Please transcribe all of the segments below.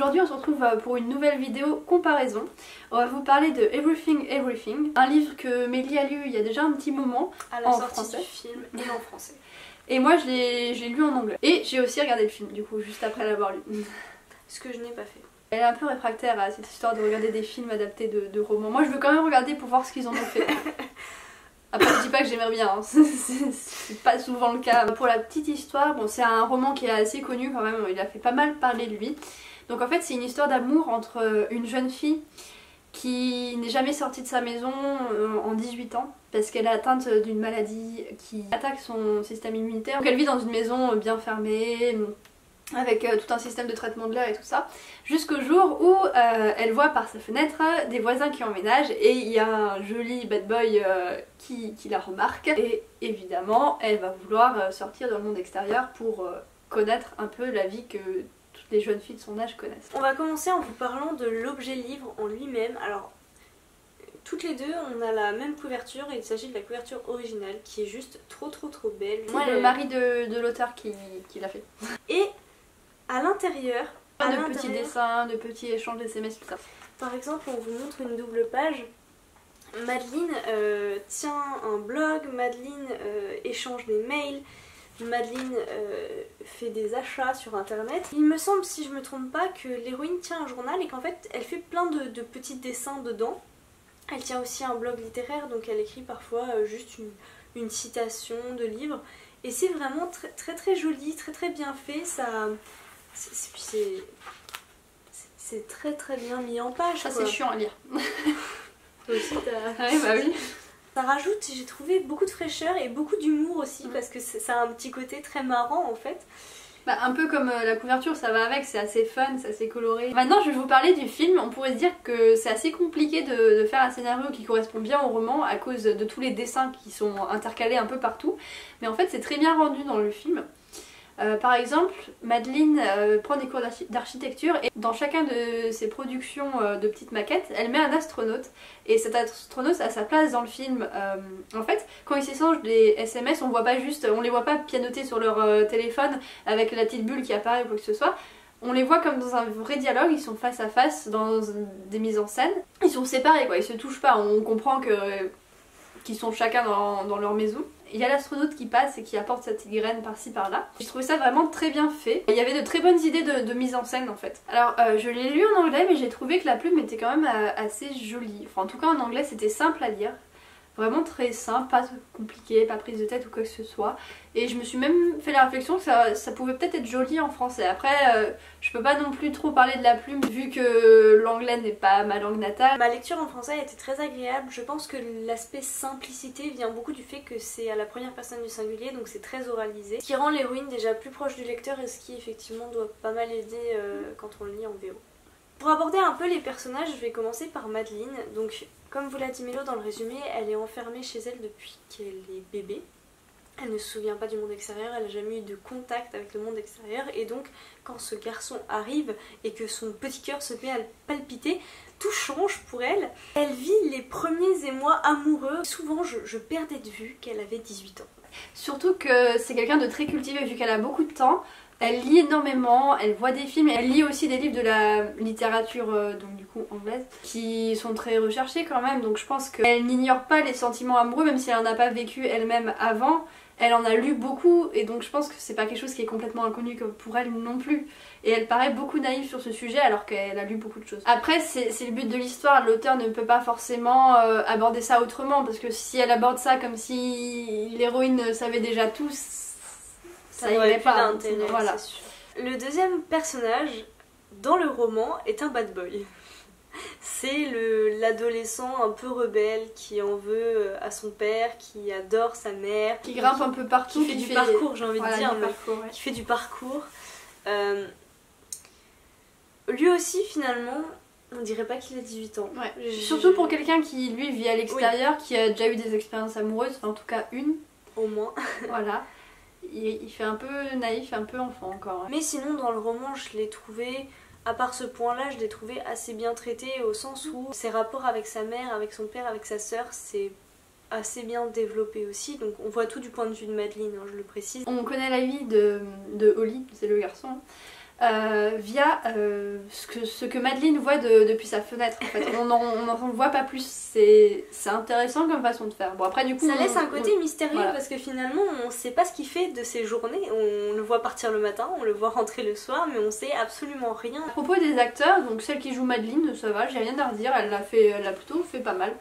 aujourd'hui on se retrouve pour une nouvelle vidéo comparaison. On va vous parler de Everything Everything, un livre que Mélie a lu il y a déjà un petit moment à la en sortie français du film et en français. Et moi je l'ai lu en anglais. Et j'ai aussi regardé le film du coup juste après l'avoir lu. Ce que je n'ai pas fait. Elle est un peu réfractaire à cette histoire de regarder des films adaptés de romans. Moi je veux quand même regarder pour voir ce qu'ils en ont fait. Après je dis pas que j'aimerais bien, hein. C'est pas souvent le cas. Pour la petite histoire, bon c'est un roman qui est assez connu quand même, il a fait pas mal parler de lui. Donc en fait c'est une histoire d'amour entre une jeune fille qui n'est jamais sortie de sa maison en 18 ans parce qu'elle est atteinte d'une maladie qui attaque son système immunitaire. Donc elle vit dans une maison bien fermée avec tout un système de traitement de l'air et tout ça, jusqu'au jour où elle voit par sa fenêtre des voisins qui emménagent et il y a un joli bad boy qui la remarque et évidemment elle va vouloir sortir dans le monde extérieur pour connaître un peu la vie que toutes les jeunes filles de son âge connaissent. On va commencer en vous parlant de l'objet livre en lui-même. Alors toutes les deux on a la même couverture et il s'agit de la couverture originale qui est juste trop belle. Moi le mari de l'auteur qui l'a fait. Et à l'intérieur, de petits dessins, de petits échanges d'SMS, tout ça. Par exemple, on vous montre une double page. Madeline tient un blog, Madeline échange des mails, Madeline fait des achats sur internet. Il me semble, si je me trompe pas, que l'héroïne tient un journal et qu'en fait elle fait plein de petits dessins dedans. Elle tient aussi un blog littéraire, donc elle écrit parfois juste une citation de livre. Et c'est vraiment très joli, très bien fait. C'est très bien mis en page. Ça c'est chiant à lire. Toi aussi t'as... Ouais bah oui. Ça rajoute, j'ai trouvé, beaucoup de fraîcheur et beaucoup d'humour aussi parce que ça a un petit côté très marrant en fait. Bah, un peu comme la couverture, ça va avec, c'est assez fun, c'est assez coloré. Maintenant je vais vous parler du film. On pourrait se dire que c'est assez compliqué de faire un scénario qui correspond bien au roman à cause de tous les dessins qui sont intercalés un peu partout. Mais en fait c'est très bien rendu dans le film. Par exemple, Madeline prend des cours d'architecture et dans chacun de ses productions de petites maquettes, elle met un astronaute et cet astronaute a sa place dans le film. En fait, quand ils s'échangent des SMS, on les voit pas pianoter sur leur téléphone avec la petite bulle qui apparaît ou quoi que ce soit. On les voit comme dans un vrai dialogue, ils sont face à face dans des mises en scène. Ils sont séparés quoi, ils se touchent pas, on comprend qu'ils sont chacun dans leur maison. Il y a l'astronaute qui passe et qui apporte sa petite graine par-ci par-là. J'ai trouvé ça vraiment très bien fait. Il y avait de très bonnes idées de mise en scène en fait. Alors je l'ai lu en anglais mais j'ai trouvé que la plume était quand même assez jolie. Enfin en tout cas en anglais c'était simple à lire. Vraiment très simple, pas compliqué, pas prise de tête ou quoi que ce soit. Et je me suis même fait la réflexion que ça pouvait peut-être être joli en français. Après, je peux pas non plus trop parler de la plume vu que l'anglais n'est pas ma langue natale. Ma lecture en français a été très agréable. Je pense que l'aspect simplicité vient beaucoup du fait que c'est à la première personne du singulier, donc c'est très oralisé. Ce qui rend l'héroïne déjà plus proche du lecteur et ce qui effectivement doit pas mal aider quand on lit en VO. Pour aborder un peu les personnages, je vais commencer par Madeline. Donc, comme vous l'a dit Mélo dans le résumé, elle est enfermée chez elle depuis qu'elle est bébé. Elle ne se souvient pas du monde extérieur, elle n'a jamais eu de contact avec le monde extérieur. Et donc, quand ce garçon arrive et que son petit cœur se met à palpiter, tout change pour elle. Elle vit les premiers émois amoureux. Souvent, je perdais de vue qu'elle avait 18 ans. Surtout que c'est quelqu'un de très cultivé vu qu'elle a beaucoup de temps. Elle lit énormément, elle voit des films et elle lit aussi des livres de la littérature donc du coup anglaise qui sont très recherchés quand même, donc je pense qu'elle n'ignore pas les sentiments amoureux même si elle n'en a pas vécu elle-même avant. Elle en a lu beaucoup et donc je pense que c'est pas quelque chose qui est complètement inconnu pour elle non plus. Et elle paraît beaucoup naïve sur ce sujet alors qu'elle a lu beaucoup de choses. Après c'est le but de l'histoire, l'auteur ne peut pas forcément aborder ça autrement parce que si elle aborde ça comme si l'héroïne savait déjà tout, ça irait pas. Voilà. Le deuxième personnage dans le roman est un bad boy. C'est l'adolescent un peu rebelle qui en veut à son père, qui adore sa mère, qui grimpe un peu partout, qui fait du parcours, j'ai envie de dire, ouais. Qui fait du parcours. Lui aussi finalement, on dirait pas qu'il a 18 ans. Ouais. Surtout pour quelqu'un qui lui vit à l'extérieur, oui. Qui a déjà eu des expériences amoureuses, enfin en tout cas une. Au moins. Voilà. Il fait un peu naïf, un peu enfant encore. Mais sinon dans le roman je l'ai trouvé, à part ce point là, je l'ai trouvé assez bien traité au sens où ses rapports avec sa mère, avec son père, avec sa sœur, c'est assez bien développé aussi. Donc on voit tout du point de vue de Madeline, hein, je le précise. On connaît la vie de Holly, c'est le garçon. via ce que Madeleine voit depuis sa fenêtre. En fait. On n'en voit pas plus. C'est intéressant comme façon de faire. Bon, après, du coup, ça laisse un côté mystérieux voilà. Parce que finalement on sait pas ce qu'il fait de ses journées. On le voit partir le matin, on le voit rentrer le soir, mais on sait absolument rien. À propos des acteurs, donc celle qui joue Madeleine, ça va, j'ai rien à redire, elle l'a plutôt fait pas mal.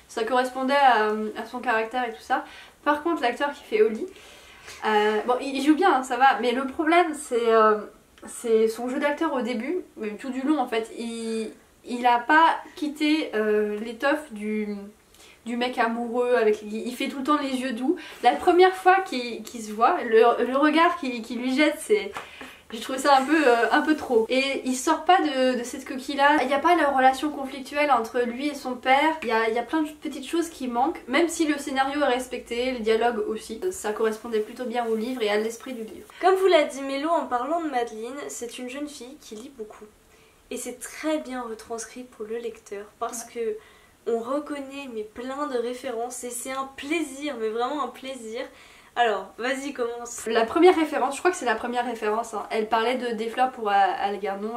Ça correspondait à son caractère et tout ça. Par contre, l'acteur qui fait Holly, bon, il joue bien, hein, ça va, mais le problème c'est son jeu d'acteur au début, même tout du long en fait. Il a pas quitté l'étoffe du mec amoureux, il fait tout le temps les yeux doux. La première fois qu'il se voit, le regard qu'il lui jette, j'ai trouvé ça un peu trop. Et il sort pas de cette coquille-là. Il n'y a pas la relation conflictuelle entre lui et son père. Il y a plein de petites choses qui manquent, même si le scénario est respecté, le dialogue aussi. Ça correspondait plutôt bien au livre et à l'esprit du livre. Comme vous l'a dit Mélo en parlant de Madeleine, c'est une jeune fille qui lit beaucoup. Et c'est très bien retranscrit pour le lecteur parce que on reconnaît mais plein de références et c'est un plaisir, mais vraiment un plaisir. Alors, vas-y, commence. La première référence, je crois que c'est la première référence, hein. Elle parlait des fleurs pour Algernon,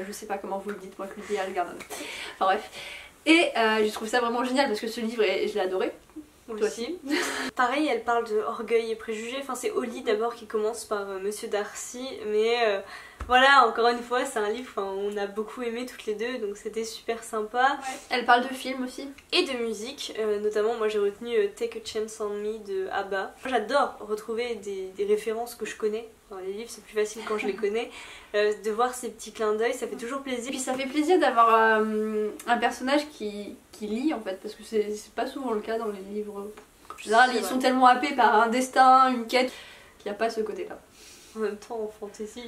je sais pas comment vous le dites, moi je le dis Algernon. Enfin bref. Et je trouve ça vraiment génial parce que ce livre, je l'ai adoré. Moi Toi aussi. Pareil, elle parle de orgueil et préjugés. Enfin, c'est Holly d'abord qui commence par Monsieur Darcy, mais voilà, encore une fois, c'est un livre on a beaucoup aimé toutes les deux, donc c'était super sympa. Ouais. Elle parle de films aussi. Et de musique, notamment moi j'ai retenu Take a Chance on Me de ABBA. J'adore retrouver des références que je connais. Dans les livres, c'est plus facile quand je les connais. De voir ces petits clins d'œil, ça fait toujours plaisir. Et puis ça fait plaisir d'avoir un personnage qui lit en fait, parce que c'est pas souvent le cas dans les livres. En général, ils sont tellement happés par un destin, une quête, qu'il n'y a pas ce côté-là. En même temps, en fantasy.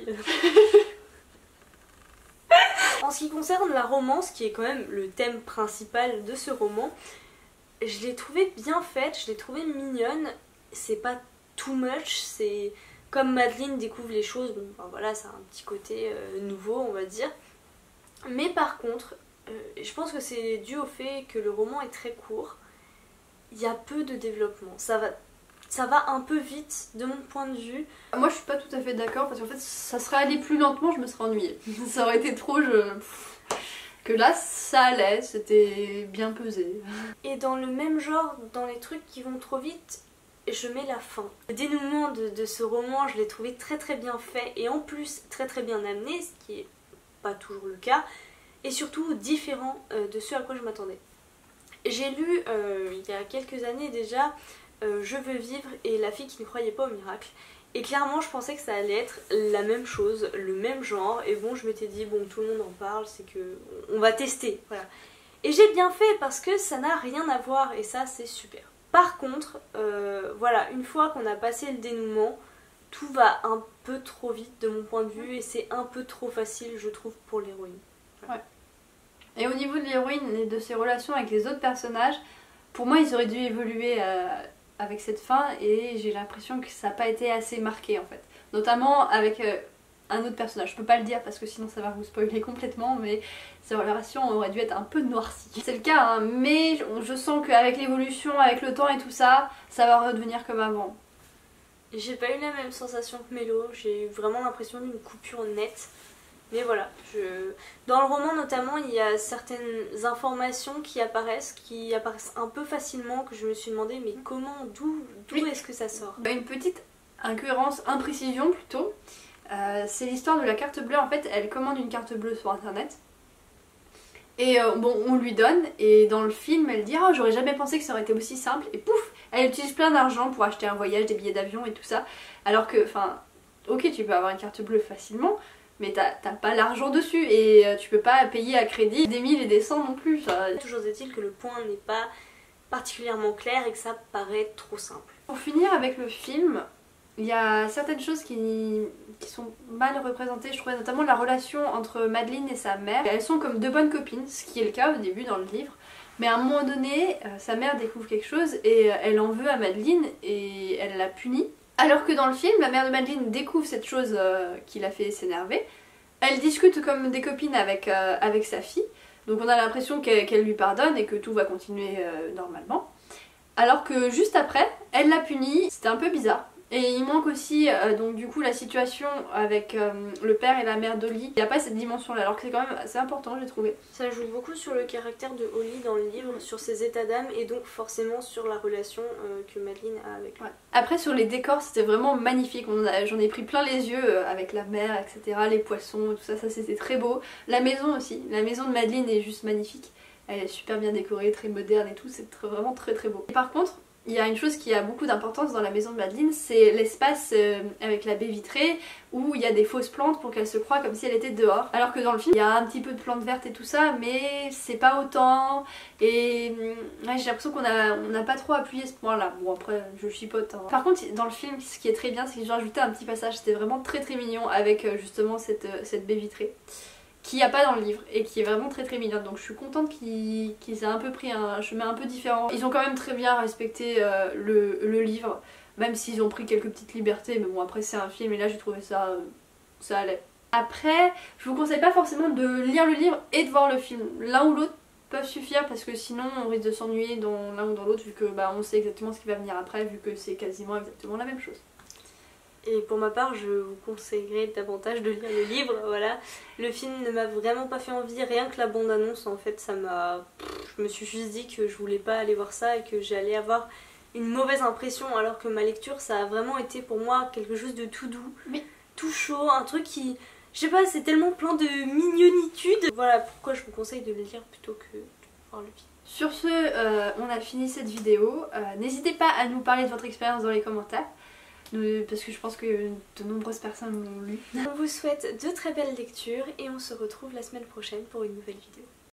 En ce qui concerne la romance, qui est quand même le thème principal de ce roman, je l'ai trouvée bien faite, je l'ai trouvée mignonne. C'est pas too much, c'est comme Madeleine découvre les choses, bon, enfin, voilà, ça a un petit côté nouveau, on va dire. Mais par contre, je pense que c'est dû au fait que le roman est très court. Il y a peu de développement. Ça va un peu vite de mon point de vue. Moi je suis pas tout à fait d'accord parce qu'en fait ça serait allé plus lentement, je me serais ennuyée. Ça aurait été trop... Que là ça allait, c'était bien pesé. Et dans le même genre, dans les trucs qui vont trop vite, je mets la fin. Le dénouement de ce roman, je l'ai trouvé très très bien fait et en plus très très bien amené, ce qui est pas toujours le cas, et surtout différent de ce à quoi je m'attendais. J'ai lu il y a quelques années déjà Je veux vivre et La fille qui ne croyait pas au miracle. Et clairement je pensais que ça allait être la même chose, le même genre. Et bon, je m'étais dit bon, tout le monde en parle, c'est que on va tester, voilà. Et j'ai bien fait parce que ça n'a rien à voir et ça c'est super. Par contre, voilà, une fois qu'on a passé le dénouement, tout va un peu trop vite de mon point de vue et c'est un peu trop facile je trouve pour l'héroïne. Voilà. Ouais. Et au niveau de l'héroïne et de ses relations avec les autres personnages, pour moi ils auraient dû évoluer avec cette fin et j'ai l'impression que ça n'a pas été assez marqué en fait. Notamment avec un autre personnage. Je peux pas le dire parce que sinon ça va vous spoiler complètement, mais ses relations auraient dû être un peu noircies. C'est le cas, hein, mais je sens qu'avec l'évolution, avec le temps et tout ça, ça va redevenir comme avant. J'ai pas eu la même sensation que Mélo, j'ai eu vraiment l'impression d'une coupure nette. Mais voilà, dans le roman notamment, il y a certaines informations qui apparaissent un peu facilement, que je me suis demandé mais comment, d'où est-ce que ça sort? Une petite incohérence, imprécision plutôt. C'est l'histoire de la carte bleue. En fait, elle commande une carte bleue sur internet. Et bon, on lui donne, et dans le film, elle dit « Oh, j'aurais jamais pensé que ça aurait été aussi simple », et pouf, elle utilise plein d'argent pour acheter un voyage, des billets d'avion et tout ça. Alors que, enfin, ok, tu peux avoir une carte bleue facilement, mais t'as pas l'argent dessus, et tu peux pas payer à crédit des 1000 et des 100 non plus. Ça... Toujours est-il que le point n'est pas particulièrement clair et que ça paraît trop simple. Pour finir avec le film, il y a certaines choses qui sont mal représentées, je trouvais, notamment la relation entre Madeleine et sa mère. Elles sont comme deux bonnes copines, ce qui est le cas au début dans le livre. Mais à un moment donné, sa mère découvre quelque chose et elle en veut à Madeleine et elle la punit. Alors que dans le film, la mère de Madeleine découvre cette chose qui l'a fait s'énerver. Elle discute comme des copines avec sa fille. Donc on a l'impression qu'elle lui pardonne et que tout va continuer normalement. Alors que juste après, elle l'a punit, c'était un peu bizarre. Et il manque aussi donc du coup la situation avec le père et la mère d'Holly. Il n'y a pas cette dimension là alors que c'est quand même assez important j'ai trouvé. Ça joue beaucoup sur le caractère de Holly dans le livre, sur ses états d'âme et donc forcément sur la relation que Madeline a avec lui. Ouais. Après sur les décors c'était vraiment magnifique, j'en ai pris plein les yeux avec la mer etc, les poissons tout ça, ça c'était très beau. La maison aussi, la maison de Madeline est juste magnifique. Elle est super bien décorée, très moderne et tout, c'est vraiment très très beau. Et par contre, il y a une chose qui a beaucoup d'importance dans la maison de Madeline, c'est l'espace avec la baie vitrée où il y a des fausses plantes pour qu'elle se croie comme si elle était dehors. Alors que dans le film, il y a un petit peu de plantes vertes et tout ça, mais c'est pas autant. Et ouais, j'ai l'impression qu'on n'a pas trop appuyé ce point-là. Bon après, je chipote. Hein. Par contre, dans le film, ce qui est très bien, c'est qu'ils ont ajouté un petit passage. C'était vraiment très très mignon avec justement cette baie vitrée. Qu'il n'y a pas dans le livre et qui est vraiment très très mignonne, donc je suis contente qu'ils aient un peu pris un chemin un peu différent. Ils ont quand même très bien respecté le livre, même s'ils ont pris quelques petites libertés, mais bon après c'est un film et là j'ai trouvé ça, ça allait. Après, je vous conseille pas forcément de lire le livre et de voir le film, l'un ou l'autre peuvent suffire parce que sinon on risque de s'ennuyer dans l'un ou dans l'autre vu que bah, on sait exactement ce qui va venir après vu que c'est quasiment exactement la même chose. Et pour ma part, je vous conseillerais davantage de lire le livre, voilà. Le film ne m'a vraiment pas fait envie, rien que la bande-annonce en fait, ça m'a... Je me suis juste dit que je voulais pas aller voir ça et que j'allais avoir une mauvaise impression alors que ma lecture, ça a vraiment été pour moi quelque chose de tout doux, oui. Tout chaud, un truc qui... Je sais pas, c'est tellement plein de mignonitude. Voilà pourquoi je vous conseille de le lire plutôt que de voir le film. Sur ce, on a fini cette vidéo. N'hésitez pas à nous parler de votre expérience dans les commentaires. Parce que je pense que de nombreuses personnes l'ont lu. On vous souhaite de très belles lectures et on se retrouve la semaine prochaine pour une nouvelle vidéo.